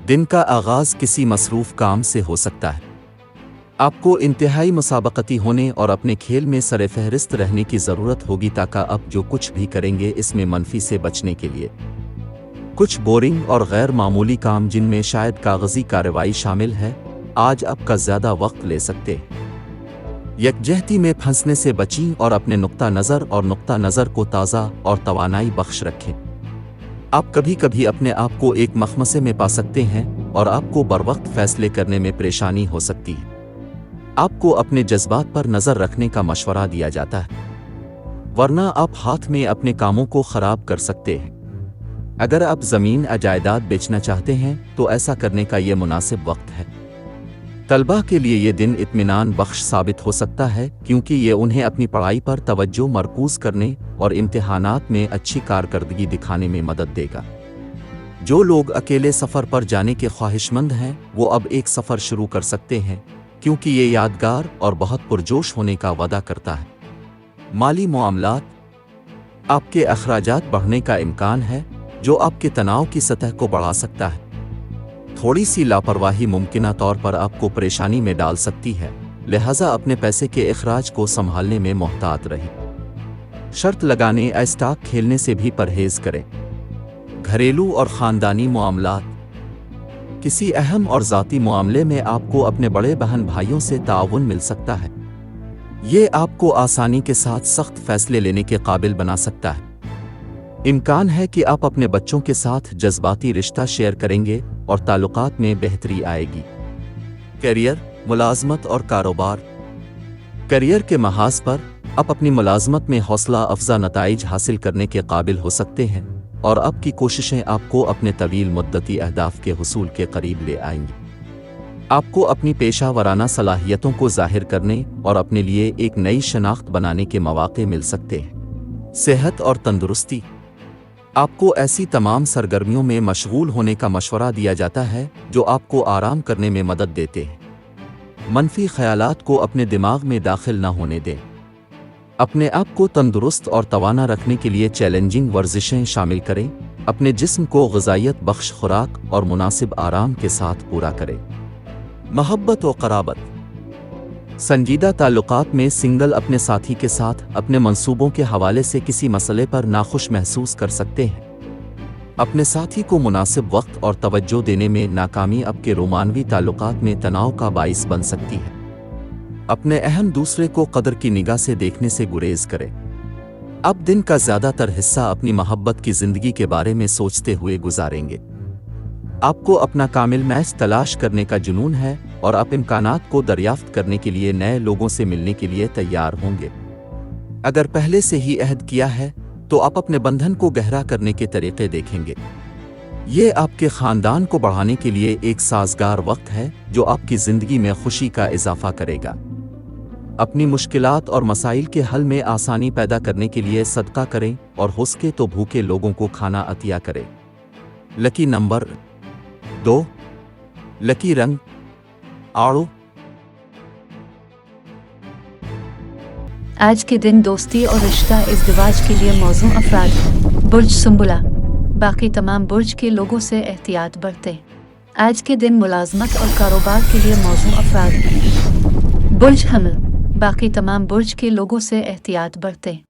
दिन का आगाज किसी मसरूफ काम से हो सकता है। आपको इंतहाई मुसाबकती होने और अपने खेल में सरफहरिस्त रहने की ज़रूरत होगी ताकि आप जो कुछ भी करेंगे इसमें मनफी से बचने के लिए। कुछ बोरिंग और गैर मामूली काम जिनमें शायद कागजी कार्रवाई शामिल है आज आपका ज़्यादा वक्त ले सकते हैं। यकजहती में फंसने से बचें और अपने नुक्ता नज़र को ताज़ा और तवानाई बख्श रखें। आप कभी कभी अपने आप को एक मखमसे में पा सकते हैं और आपको बरवक्त फैसले करने में परेशानी हो सकती है। आपको अपने जज्बात पर नज़र रखने का मशवरा दिया जाता है, वरना आप हाथ में अपने कामों को ख़राब कर सकते हैं। अगर आप ज़मीन या जायदाद बेचना चाहते हैं तो ऐसा करने का ये मुनासिब वक्त है। तलबा के लिए ये दिन इत्मीनान बख्श साबित हो सकता है क्योंकि ये उन्हें अपनी पढ़ाई पर तवज्जो मरकूज़ करने और इम्तिहानात में अच्छी कारकर्दगी दिखाने में मदद देगा। जो लोग अकेले सफ़र पर जाने के ख्वाहिशमंद हैं वो अब एक सफ़र शुरू कर सकते हैं क्योंकि ये यादगार और बहुत पुरजोश होने का वादा करता है। माली मामलात, आपके अखराजात बढ़ने का इम्कान है जो आपके तनाव की सतह को बढ़ा सकता है। थोड़ी सी लापरवाही मुमकिना तौर पर आपको परेशानी में डाल सकती है, लिहाजा अपने पैसे के अखराज को संभालने में मोहतात रहें। शर्त लगाने या स्टॉक खेलने से भी परहेज करें। घरेलू और ख़ानदानी मामलात, किसी अहम और ज़ाती मामले में आपको अपने बड़े बहन भाइयों से ताउन मिल सकता है। ये आपको आसानी के साथ सख्त फैसले लेने के काबिल बना सकता है। इम्कान है कि आप अपने बच्चों के साथ जज्बाती रिश्ता शेयर करेंगे और ताल्लुकात में बेहतरी आएगी। करियर, मुलाजमत और कारोबार। करियर के महाज पर आप अपनी मुलाजमत में हौसला अफजा नताइज हासिल करने के काबिल हो सकते हैं और आपकी कोशिशें आपको अपने तवील मुद्दती अहदाफ के हुसूल के करीब ले आएंगी। आपको अपनी पेशा वराना सलाहियतों को जाहिर करने और अपने लिए एक नई शनाख्त बनाने के मौके मिल सकते हैं। सेहत और तंदुरुस्ती, आपको ऐसी तमाम सरगर्मियों में मशगूल होने का मशवरा दिया जाता है जो आपको आराम करने में मदद देते हैं। मनफी ख्यालात को अपने दिमाग में दाखिल न होने दें। अपने आप को तंदुरुस्त और तवाना रखने के लिए चैलेंजिंग वर्जिशें शामिल करें। अपने जिस्म को ग़िज़ाइयत बख्श खुराक और मुनासिब आराम के साथ पूरा करें। मोहब्बत और क़राबत, संजीदा ताल्लुकात में सिंगल अपने साथी के साथ अपने मंसूबों के हवाले से किसी मसले पर नाखुश महसूस कर सकते हैं। अपने साथी को मुनासिब वक्त और तवज्जो देने में नाकामी आपके रोमानवी ताल्लुकात में तनाव का बाइस बन सकती है। अपने अहम दूसरे को कदर की निगाह से देखने से गुरेज करें। अब दिन का ज़्यादातर हिस्सा अपनी मोहब्बत की ज़िंदगी के बारे में सोचते हुए गुजारेंगे। आपको अपना कामिल मैच तलाश करने का जुनून है और आप इम्कानात को दरियाफ्त करने के लिए नए लोगों से मिलने के लिए तैयार होंगे। अगर पहले से ही अहद किया है तो आप अपने बंधन को गहरा करने के तरीके देखेंगे। ये आपके ख़ानदान को बढ़ाने के लिए एक साज़गार वक्त है जो आपकी ज़िंदगी में खुशी का इजाफा करेगा। अपनी मुश्किलात और मसाइल के हल में आसानी पैदा करने के लिए सदका करें और हो सके तो भूखे लोगों को खाना अतिया करें। लकी नंबर 2, लकी रंग आड़ो। आज के दिन दोस्ती और रिश्ता इज़्दिवाज के लिए मौजू अफराद। बुर्ज सुंबुला, बाकी तमाम बुर्ज के लोगों से एहतियात बरतें। आज के दिन मुलाजमत और कारोबार के लिए मौजू अफराद। बुर्ज हमल, बाकी तमाम बुर्ज के लोगों से एहतियात बरतें।